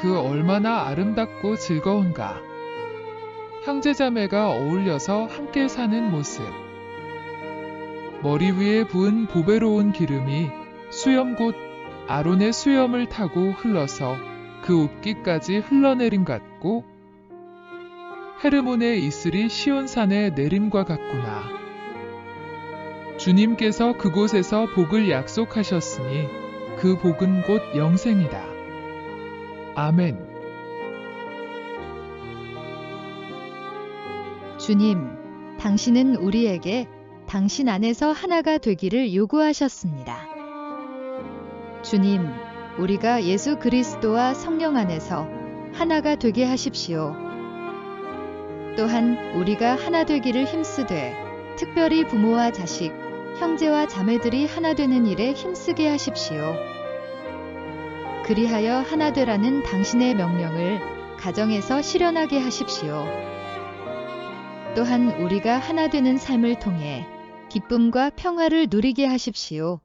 그 얼마나 아름답고 즐거운가. 형제자매가 어울려서 함께 사는 모습. 머리 위에 부은 보배로운 기름이 수염 곧 아론의 수염을 타고 흘러서 그 옷깃까지 흘러내림 같고 헤르몬의 이슬이 시온산에 내림과 같구나. 주님께서 그곳에서 복을 약속하셨으니 그 복은 곧 영생이다. 아멘. 주님, 당신은 우리에게 당신 안에서 하나가 되기를 요구하셨습니다. 주님, 우리가 예수 그리스도와 성령 안에서 하나가 되게 하십시오. 또한 우리가 하나 되기를 힘쓰되 특별히 부모와 자식, 형제와 자매들이 하나 되는 일에 힘쓰게 하십시오. 그리하여 하나 되라는 당신의 명령을 가정에서 실현하게 하십시오. 또한 우리가 하나 되는 삶을 통해 기쁨과 평화를 누리게 하십시오.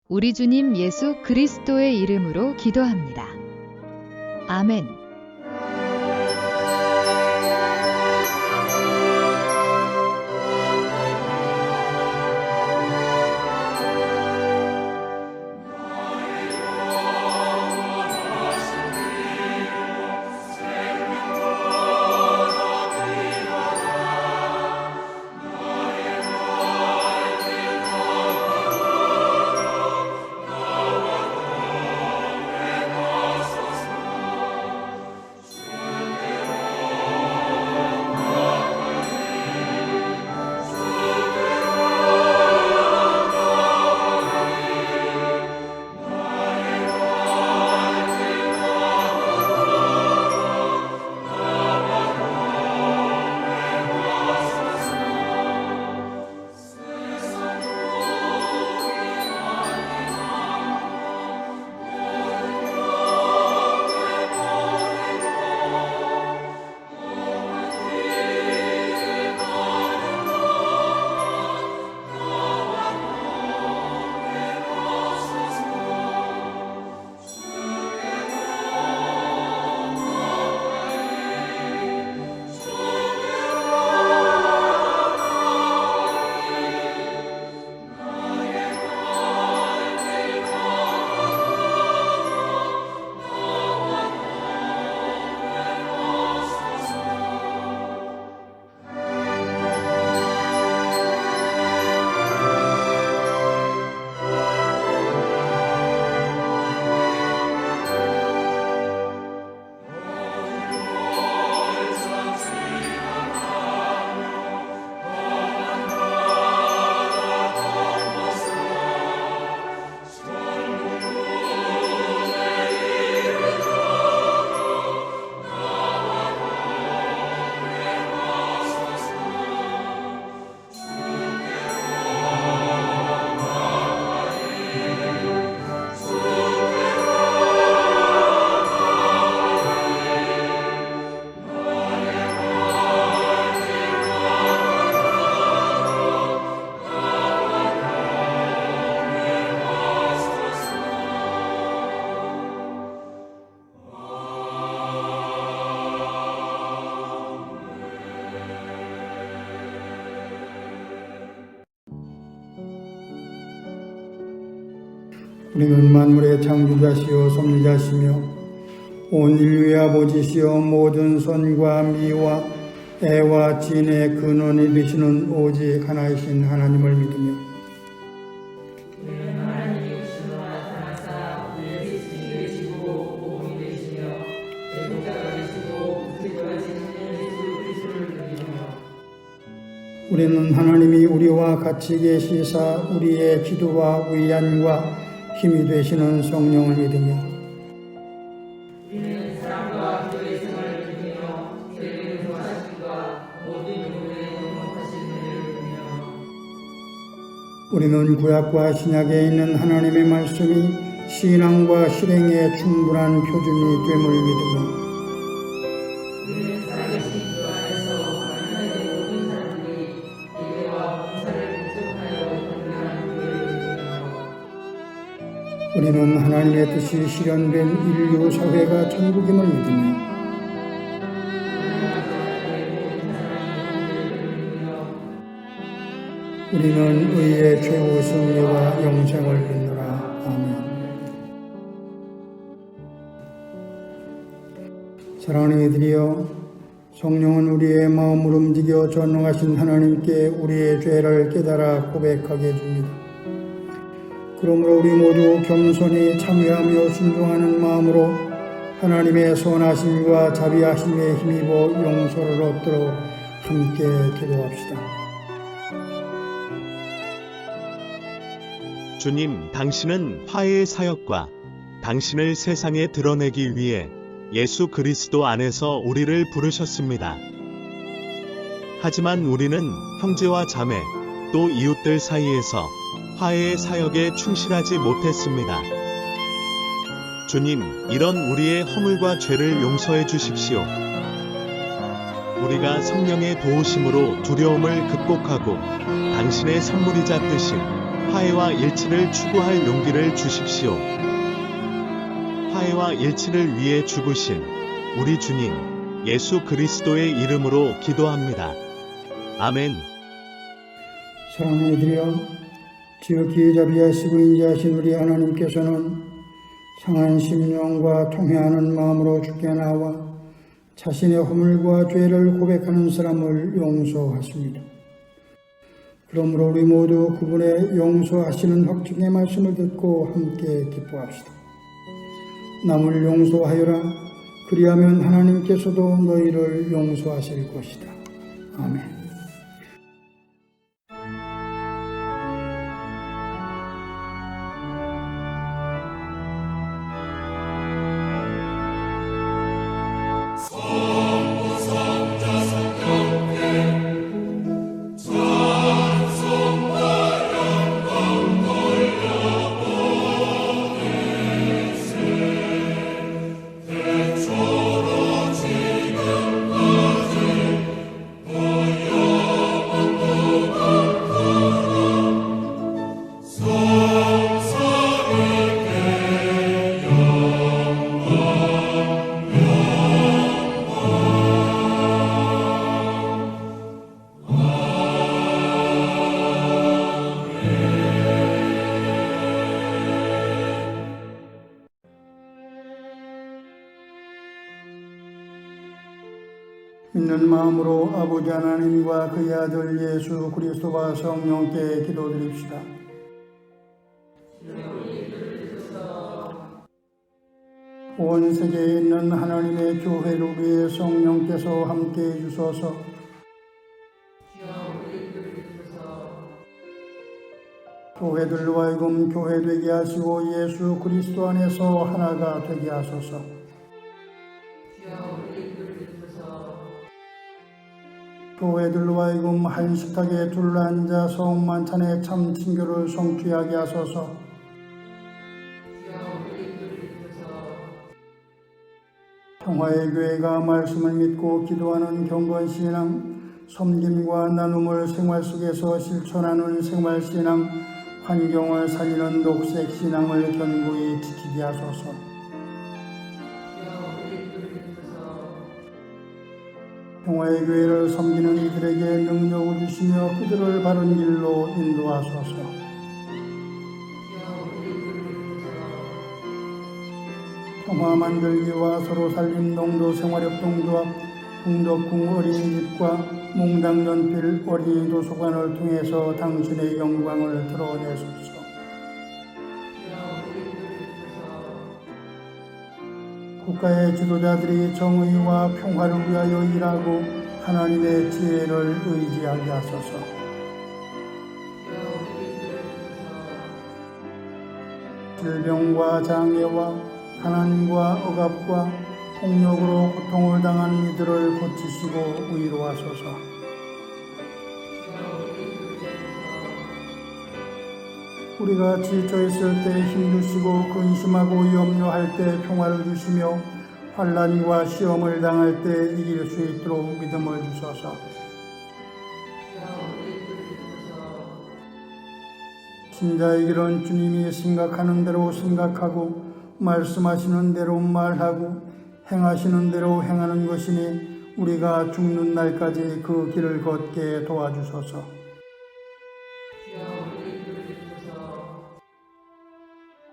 우리 주님 예수 그리스도의 이름으로 기도합니다. 아멘. 우리는 만물의 창조자시요 섭리자시며 온 인류의 아버지시여 모든 선과 미와 애와 진의 근원이 되시는 오직 하나이신 하나님을 믿으며 우리는 하나님이 우리와 같이 계시사 우리의 기도와 위안과 힘이 되시는 성령을 믿으며 우리는 구약과 신약에 있는 하나님의 말씀이 신앙과 실행에 충분한 표준이 됨을 믿으며 우리는 하나님의 뜻이 실현된 인류 사회가 천국임을 믿으며 우리는 의의 최후 승리와 영생을 믿노라. 아멘. 사랑하는 이들이여, 성령은 우리의 마음을 움직여 전능하신 하나님께 우리의 죄를 깨달아 고백하게 해줍니다. 그러므로 우리 모두 겸손히 참여하며 순종하는 마음으로 하나님의 선하심과 자비하심에 힘입어 용서를 얻도록 함께 기도합시다. 주님, 당신은 화해의 사역과 당신을 세상에 드러내기 위해 예수 그리스도 안에서 우리를 부르셨습니다. 하지만 우리는 형제와 자매, 또 이웃들 사이에서 화해의 사역에 충실하지 못했습니다. 주님, 이런 우리의 허물과 죄를 용서해 주십시오. 우리가 성령의 도우심으로 두려움을 극복하고 당신의 선물이자 뜻인 화해와 일치를 추구할 용기를 주십시오. 화해와 일치를 위해 죽으신 우리 주님 예수 그리스도의 이름으로 기도합니다. 아멘. 사랑하는 이들이여, 지극히 자비하시고 인자하신 우리 하나님께서는 상한 심령과 통회하는 마음으로 주께 나와 자신의 허물과 죄를 고백하는 사람을 용서하십니다. 그러므로 우리 모두 그분의 용서하시는 확증의 말씀을 듣고 함께 기뻐합시다. 남을 용서하여라. 그리하면 하나님께서도 너희를 용서하실 것이다. 아멘. 믿는 마음으로 아버지 하나님과 그의 아들 예수 그리스도와 성령께 기도드립시다. 온 세계에 있는 하나님의 교회를 위해 성령께서 함께해 주소서. 교회들로 하여금 교회되게 하시고 예수 그리스도 안에서 하나가 되게 하소서. 교회들로 하여금 한식하게 둘러앉아 성만찬의 참 친교를 성취하게 하소서. 평화의 교회가 말씀을 믿고 기도하는 경건신앙, 섬김과 나눔을 생활 속에서 실천하는 생활신앙, 환경을 살리는 녹색신앙을 견고히 지키게 하소서. 평화의 교회를 섬기는 이들에게 능력을 주시며 그들을 바른 길로 인도하소서. 평화 만들기와 서로 살림 농도 생활협동조합 동덕궁 어린이집과 몽당 연필 어린이 도서관을 통해서 당신의 영광을 드러내소서. 국가의 지도자들이 정의와 평화를 위하여 일하고 하나님의 지혜를 의지하게 하소서. 질병과 장애와 가난과 억압과 폭력으로 고통을 당하는 이들을 고치시고 위로하소서. 우리가 지쳐있을 때 힘주시고 근심하고 염려할 때 평화를 주시며 환난과 시험을 당할 때 이길 수 있도록 믿음을 주소서. 신자의 길은 주님이 생각하는 대로 생각하고 말씀하시는 대로 말하고 행하시는 대로 행하는 것이니 우리가 죽는 날까지 그 길을 걷게 도와주소서.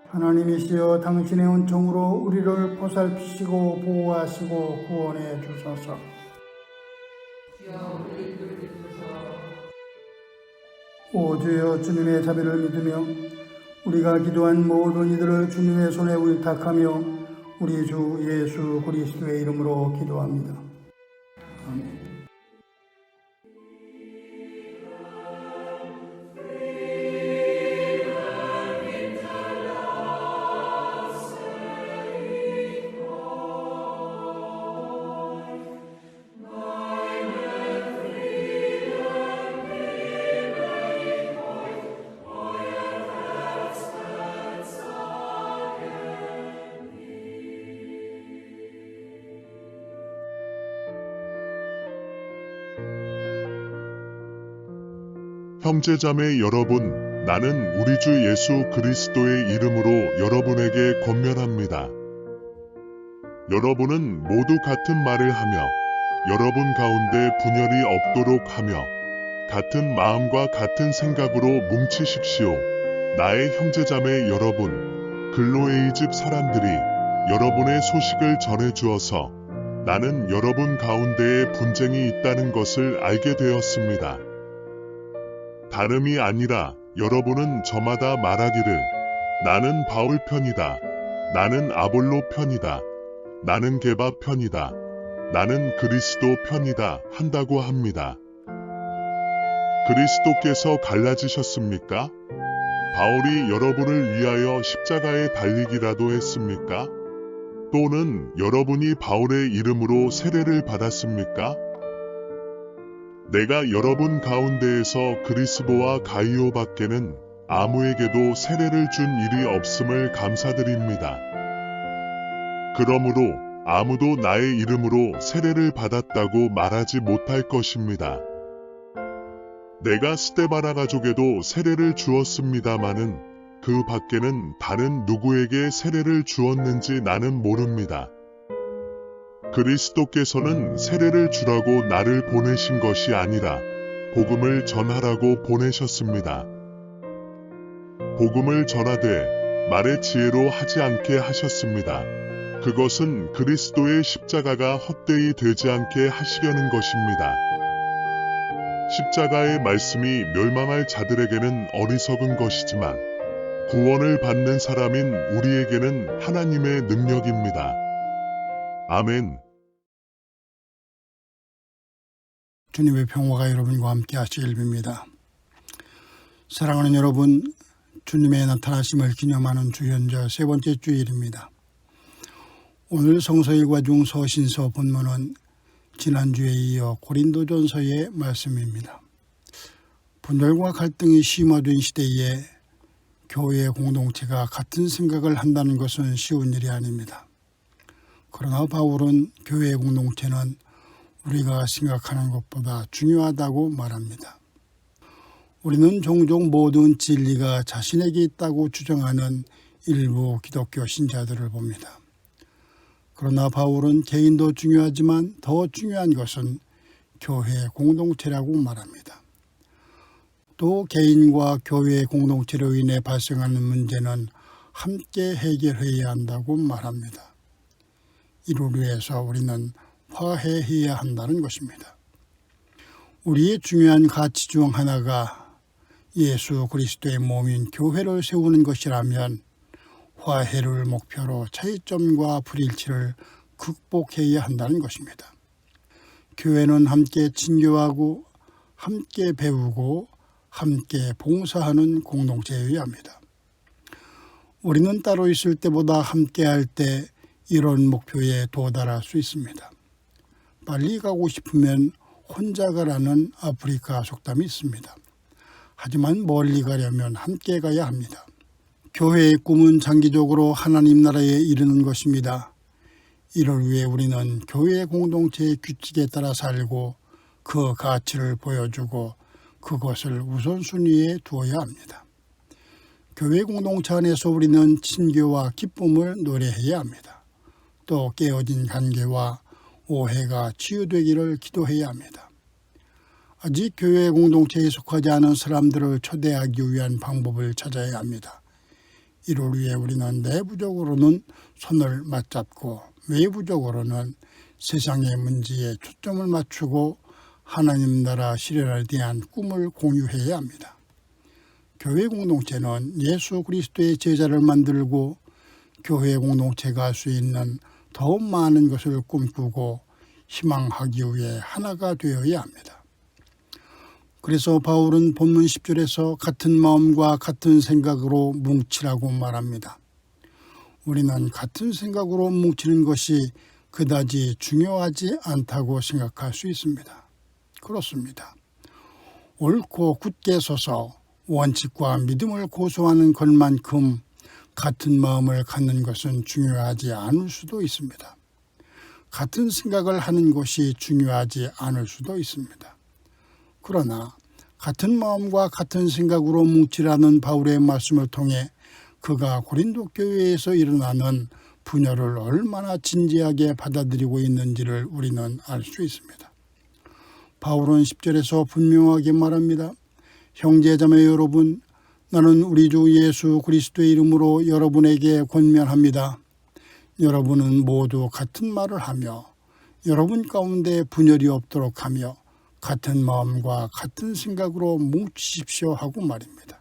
하나님이시여 당신의 은총으로 우리를 보살피시고 보호하시고 구원해 주소서. 오 주여 주님의 자비를 믿으며 우리가 기도한 모든 이들을 주님의 손에 의탁하며 우리 주 예수 그리스도의 이름으로 기도합니다. 아멘. 형제자매 여러분, 나는 우리 주 예수 그리스도의 이름으로 여러분에게 권면합니다. 여러분은 모두 같은 말을 하며 여러분 가운데 분열이 없도록 하며 같은 마음과 같은 생각으로 뭉치십시오. 나의 형제자매 여러분, 글로에이 집 사람들이 여러분의 소식을 전해주어서 나는 여러분 가운데에 분쟁이 있다는 것을 알게 되었습니다. 다름이 아니라 여러분은 저마다 말하기를 나는 바울 편이다. 나는 아볼로 편이다. 나는 게바 편이다. 나는 그리스도 편이다 한다고 합니다. 그리스도께서 갈라지셨습니까? 바울이 여러분을 위하여 십자가에 달리기라도 했습니까? 또는 여러분이 바울의 이름으로 세례를 받았습니까? 내가 여러분 가운데에서 그리스보와 가이오 밖에는 아무에게도 세례를 준 일이 없음을 감사드립니다. 그러므로 아무도 나의 이름으로 세례를 받았다고 말하지 못할 것입니다. 내가 스데바나 가족에도 세례를 주었습니다마는 그 밖에는 다른 누구에게 세례를 주었는지 나는 모릅니다. 그리스도께서는 세례를 주라고 나를 보내신 것이 아니라 복음을 전하라고 보내셨습니다. 복음을 전하되 말의 지혜로 하지 않게 하셨습니다. 그것은 그리스도의 십자가가 헛되이 되지 않게 하시려는 것입니다. 십자가의 말씀이 멸망할 자들에게는 어리석은 것이지만 구원을 받는 사람인 우리에게는 하나님의 능력입니다. 아멘. 주님의 평화가 여러분과 함께 하시길 빕니다. 사랑하는 여러분, 주님의 나타나심을 기념하는 주현절 세 번째 주일입니다. 오늘 성서일과 중 서신서 본문은 지난주에 이어 고린도전서의 말씀입니다. 분열과 갈등이 심화된 시대에 교회 공동체가 같은 생각을 한다는 것은 쉬운 일이 아닙니다. 그러나 바울은 교회 공동체는 우리가 생각하는 것보다 중요하다고 말합니다. 우리는 종종 모든 진리가 자신에게 있다고 주장하는 일부 기독교 신자들을 봅니다. 그러나 바울은 개인도 중요하지만 더 중요한 것은 교회 공동체라고 말합니다. 또 개인과 교회 공동체로 인해 발생하는 문제는 함께 해결해야 한다고 말합니다. 이를 위해서 우리는 화해해야 한다는 것입니다. 우리의 중요한 가치 중 하나가 예수 그리스도의 몸인 교회를 세우는 것이라면 화해를 목표로 차이점과 불일치를 극복해야 한다는 것입니다. 교회는 함께 친교하고 함께 배우고 함께 봉사하는 공동체여야 합니다. 우리는 따로 있을 때보다 함께 할 때 이런 목표에 도달할 수 있습니다. 빨리 가고 싶으면 혼자 가라는 아프리카 속담이 있습니다. 하지만 멀리 가려면 함께 가야 합니다. 교회의 꿈은 장기적으로 하나님 나라에 이르는 것입니다. 이를 위해 우리는 교회 공동체의 규칙에 따라 살고 그 가치를 보여주고 그것을 우선순위에 두어야 합니다. 교회 공동체 안에서 우리는 친교와 기쁨을 노래해야 합니다. 또 깨어진 관계와 오해가 치유되기를 기도해야 합니다. 아직 교회 공동체에 속하지 않은 사람들을 초대하기 위한 방법을 찾아야 합니다. 이를 위해 우리는 내부적으로는 손을 맞잡고 외부적으로는 세상의 문제에 초점을 맞추고 하나님 나라 실현에 대한 꿈을 공유해야 합니다. 교회 공동체는 예수 그리스도의 제자를 만들고 교회 공동체가 할 수 있는 더 많은 것을 꿈꾸고 희망하기 위해 하나가 되어야 합니다. 그래서 바울은 본문 10절에서 같은 마음과 같은 생각으로 뭉치라고 말합니다. 우리는 같은 생각으로 뭉치는 것이 그다지 중요하지 않다고 생각할 수 있습니다. 그렇습니다. 옳고 굳게 서서 원칙과 믿음을 고수하는 것만큼 같은 마음을 갖는 것은 중요하지 않을 수도 있습니다. 같은 생각을 하는 것이 중요하지 않을 수도 있습니다. 그러나 같은 마음과 같은 생각으로 뭉치라는 바울의 말씀을 통해 그가 고린도 교회에서 일어나는 분열을 얼마나 진지하게 받아들이고 있는지를 우리는 알 수 있습니다. 바울은 10절에서 분명하게 말합니다. 형제자매 여러분, 나는 우리 주 예수 그리스도의 이름으로 여러분에게 권면합니다. 여러분은 모두 같은 말을 하며 여러분 가운데 분열이 없도록 하며 같은 마음과 같은 생각으로 뭉치십시오 하고 말입니다.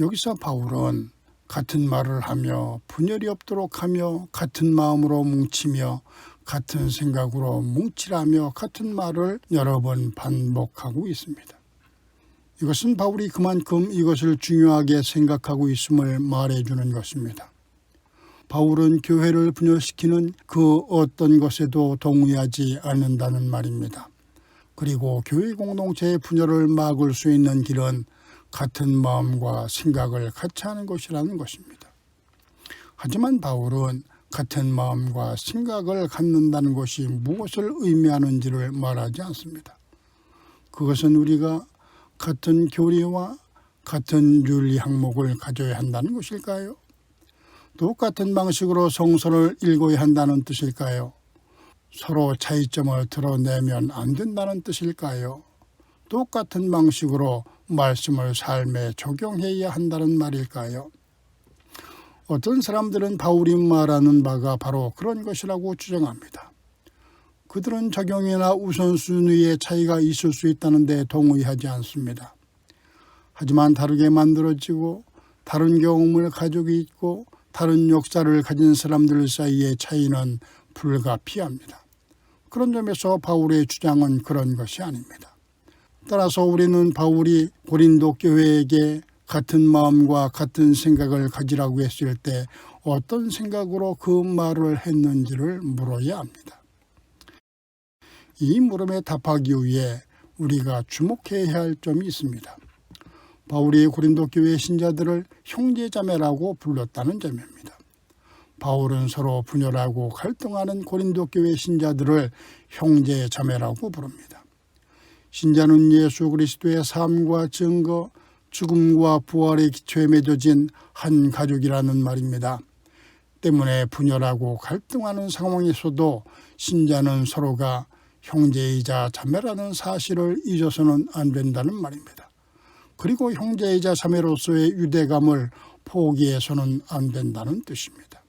여기서 바울은 같은 말을 하며 분열이 없도록 하며 같은 마음으로 뭉치며 같은 생각으로 뭉치라며 같은 말을 여러 번 반복하고 있습니다. 이것은 바울이 그만큼 이것을 중요하게 생각하고 있음을 말해주는 것입니다. 바울은 교회를 분열시키는 그 어떤 것에도 동의하지 않는다는 말입니다. 그리고 교회 공동체의 분열을 막을 수 있는 길은 같은 마음과 생각을 같이 하는 것이라는 것입니다. 하지만 바울은 같은 마음과 생각을 갖는다는 것이 무엇을 의미하는지를 말하지 않습니다. 그것은 우리가 같은 교리와 같은 윤리 항목을 가져야 한다는 것일까요? 똑같은 방식으로 성서를 읽어야 한다는 뜻일까요? 서로 차이점을 드러내면 안 된다는 뜻일까요? 똑같은 방식으로 말씀을 삶에 적용해야 한다는 말일까요? 어떤 사람들은 바울이 말하는 바가 바로 그런 것이라고 주장합니다. 그들은 적용이나 우선순위의 차이가 있을 수 있다는 데 동의하지 않습니다. 하지만 다르게 만들어지고 다른 경험을 가지고 있고 다른 역사를 가진 사람들 사이의 차이는 불가피합니다. 그런 점에서 바울의 주장은 그런 것이 아닙니다. 따라서 우리는 바울이 고린도 교회에게 같은 마음과 같은 생각을 가지라고 했을 때 어떤 생각으로 그 말을 했는지를 물어야 합니다. 이 물음에 답하기 위해 우리가 주목해야 할 점이 있습니다. 바울이 고린도 교회 신자들을 형제자매라고 불렀다는 점입니다. 바울은 서로 분열하고 갈등하는 고린도 교회 신자들을 형제자매라고 부릅니다. 신자는 예수 그리스도의 삶과 증거, 죽음과 부활의 기초에 맺어진 한 가족이라는 말입니다. 때문에 분열하고 갈등하는 상황에서도 신자는 서로가 형제이자 자매라는 사실을 잊어서는 안 된다는 말입니다. 그리고 형제이자 자매로서의 유대감을 포기해서는 안 된다는 뜻입니다.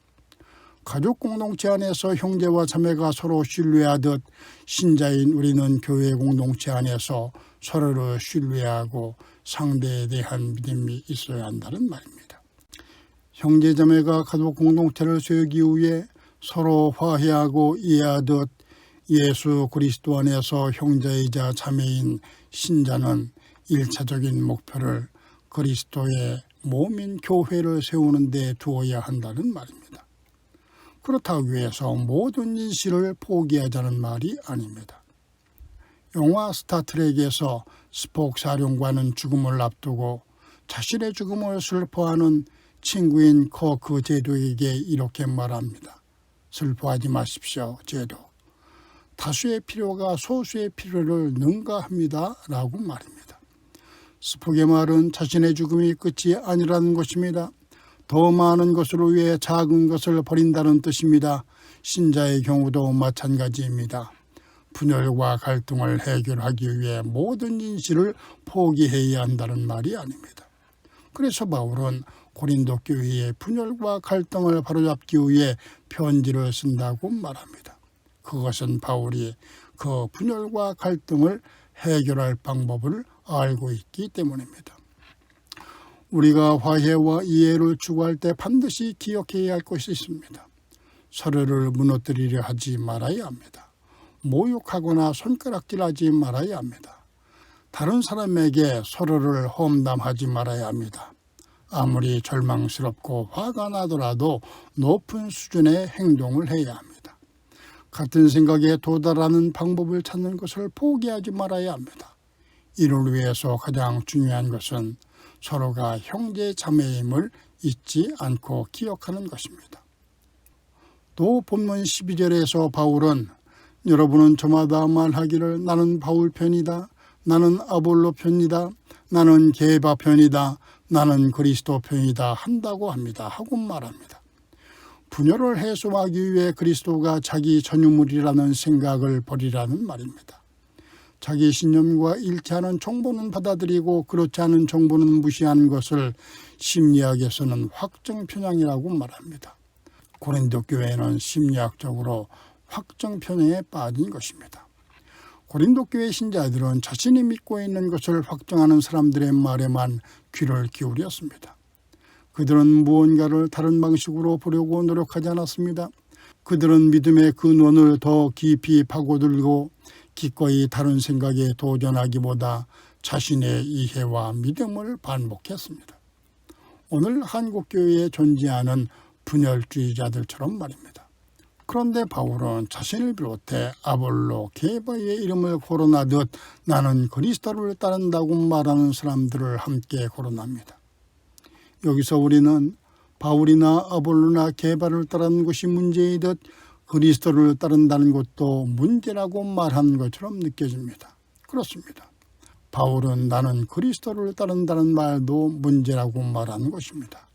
가족 공동체 안에서 형제와 자매가 서로 신뢰하듯 신자인 우리는 교회 공동체 안에서 서로를 신뢰하고 상대에 대한 믿음이 있어야 한다는 말입니다. 형제 자매가 가족 공동체를 세우기 위해 서로 화해하고 이해하듯 예수 그리스도 안에서 형제이자 자매인 신자는 1차적인 목표를 그리스도의 몸인 교회를 세우는 데 두어야 한다는 말입니다. 그렇다고 해서 모든 인식을 포기하자는 말이 아닙니다. 영화 스타트rek에서 스폭 사령관은 죽음을 앞두고 자신의 죽음을 슬퍼하는 친구인 커크 제독에게 이렇게 말합니다. 슬퍼하지 마십시오, 제독. 다수의 필요가 소수의 필요를 능가합니다. 라고 말입니다. 스폭의 말은 자신의 죽음이 끝이 아니라는 것입니다. 더 많은 것을 위해 작은 것을 버린다는 뜻입니다. 신자의 경우도 마찬가지입니다. 분열과 갈등을 해결하기 위해 모든 진실을 포기해야 한다는 말이 아닙니다. 그래서 바울은 고린도 교회의 분열과 갈등을 바로잡기 위해 편지를 쓴다고 말합니다. 그것은 바울이 그 분열과 갈등을 해결할 방법을 알고 있기 때문입니다. 우리가 화해와 이해를 추구할 때 반드시 기억해야 할 것이 있습니다. 서로를 무너뜨리려 하지 말아야 합니다. 모욕하거나 손가락질하지 말아야 합니다. 다른 사람에게 서로를 험담하지 말아야 합니다. 아무리 절망스럽고 화가 나더라도 높은 수준의 행동을 해야 합니다. 같은 생각에 도달하는 방법을 찾는 것을 포기하지 말아야 합니다. 이를 위해서 가장 중요한 것은 서로가 형제 자매임을 잊지 않고 기억하는 것입니다. 또 본문 12절에서 바울은 여러분은 저마다 말하기를 나는 바울 편이다, 나는 아볼로 편이다, 나는 게바 편이다, 나는 그리스도 편이다 한다고 합니다. 하고 말합니다. 분열을 해소하기 위해 그리스도가 자기 전유물이라는 생각을 버리라는 말입니다. 자기 신념과 일치하는 정보는 받아들이고 그렇지 않은 정보는 무시하는 것을 심리학에서는 확정 편향이라고 말합니다. 고린도 교회는 심리학적으로 확정 편향에 빠진 것입니다. 고린도 교회 신자들은 자신이 믿고 있는 것을 확정하는 사람들의 말에만 귀를 기울였습니다. 그들은 무언가를 다른 방식으로 보려고 노력하지 않았습니다. 그들은 믿음의 근원을 더 깊이 파고들고 기꺼이 다른 생각에 도전하기보다 자신의 이해와 믿음을 반복했습니다. 오늘 한국교회에 존재하는 분열주의자들처럼 말입니다. 그런데 바울은 자신을 비롯해 아볼로, 게바의 이름을 거론하듯 나는 그리스도를 따른다고 말하는 사람들을 함께 거론합니다. 여기서 우리는 바울이나 아볼로나 게바를 따르는 것이 문제이듯 그리스도를 따른다는 것도 문제라고 말하는 것처럼 느껴집니다. 그렇습니다. 바울은 나는 그리스도를 따른다는 말도 문제라고 말하는 것입니다.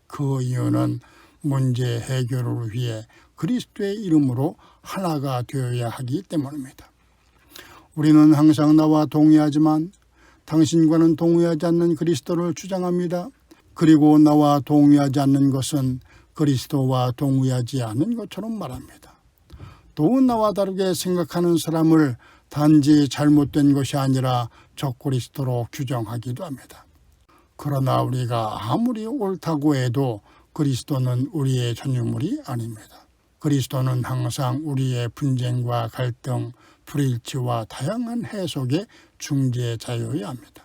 그 이유는 문제 해결을 위해 그리스도의 이름으로 하나가 되어야 하기 때문입니다. 우리는 항상 나와 동의하지만 당신과는 동의하지 않는 그리스도를 주장합니다. 그리고 나와 동의하지 않는 것은 그리스도와 동의하지 않은 것처럼 말합니다. 또 나와 다르게 생각하는 사람을 단지 잘못된 것이 아니라 적그리스도로 규정하기도 합니다. 그러나 우리가 아무리 옳다고 해도 그리스도는 우리의 전유물이 아닙니다. 그리스도는 항상 우리의 분쟁과 갈등, 불일치와 다양한 해석의 중재자여야 합니다.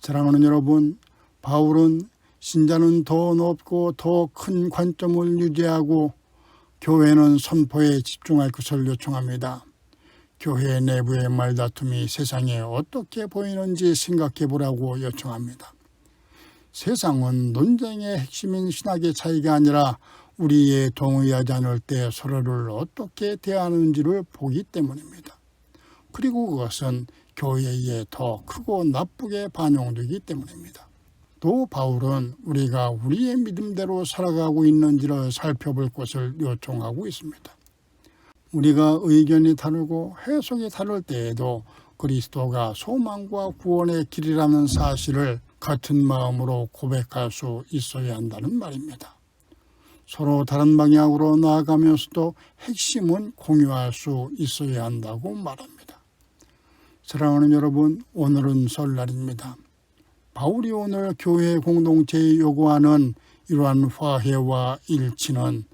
사랑하는 여러분, 바울은 신자는 더 높고 더 큰 관점을 유지하고 교회는 선포에 집중할 것을 요청합니다. 교회 내부의 말다툼이 세상에 어떻게 보이는지 생각해 보라고 요청합니다. 세상은 논쟁의 핵심인 신학의 차이가 아니라 우리의 동의하지 않을 때 서로를 어떻게 대하는지를 보기 때문입니다. 그리고 그것은 교회에 더 크고 나쁘게 반영되기 때문입니다. 또 바울은 우리가 우리의 믿음대로 살아가고 있는지를 살펴볼 것을 요청하고 있습니다. 우리가 의견이 다르고 해석이 다를 때에도 그리스도가 소망과 구원의 길이라는 사실을 같은 마음으로 고백할 수 있어야 한다는 말입니다. 서로 다른 방향으로 나아가면서도 핵심은 공유할 수 있어야 한다고 말합니다. 사랑하는 여러분, 오늘은 설날입니다. 바울이 오늘 교회 공동체에 요구하는 이러한 화해와 일치는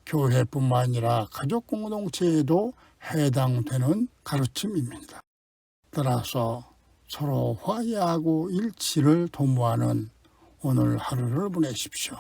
교회뿐만 아니라 가족 공동체에도 해당되는 가르침입니다. 따라서 서로 화해하고 일치를 도모하는 오늘 하루를 보내십시오.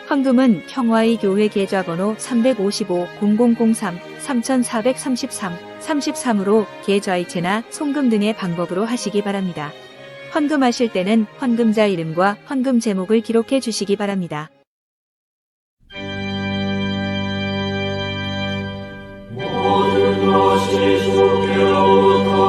헌금은 평화의 교회 계좌번호 355-0003-3433-33으로 계좌이체나 송금 등의 방법으로 하시기 바랍니다. 헌금하실 때는 헌금자 이름과 헌금 제목을 기록해 주시기 바랍니다. 모든 것이 주께로부터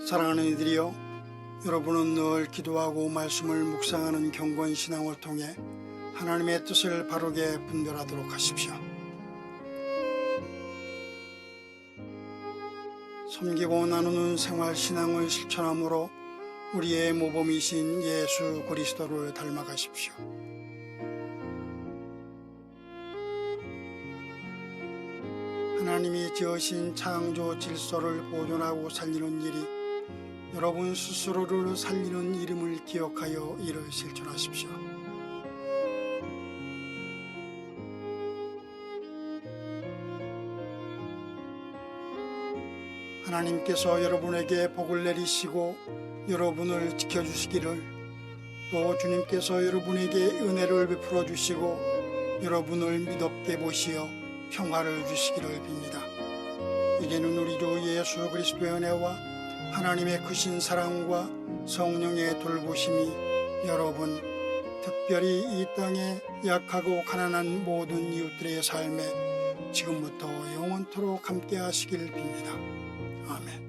사랑하는 이들이여, 여러분은 늘 기도하고 말씀을 묵상하는 경건 신앙을 통해 하나님의 뜻을 바르게 분별하도록 하십시오. 섬기고 나누는 생활 신앙을 실천함으로 우리의 모범이신 예수 그리스도를 닮아가십시오. 하나님이 지으신 창조 질서를 보존하고 살리는 일이 여러분 스스로를 살리는 이름을 기억하여 이를 실천하십시오. 하나님께서 여러분에게 복을 내리시고 여러분을 지켜주시기를, 또 주님께서 여러분에게 은혜를 베풀어 주시고 여러분을 믿op게 보시어 평화를 주시기를 빕니다. 이제는 우리 주 예수 그리스도의 은혜와 하나님의 크신 사랑과 성령의 돌보심이 여러분, 특별히 이 땅에 약하고 가난한 모든 이웃들의 삶에 지금부터 영원토록 함께 하시길 빕니다. 아멘.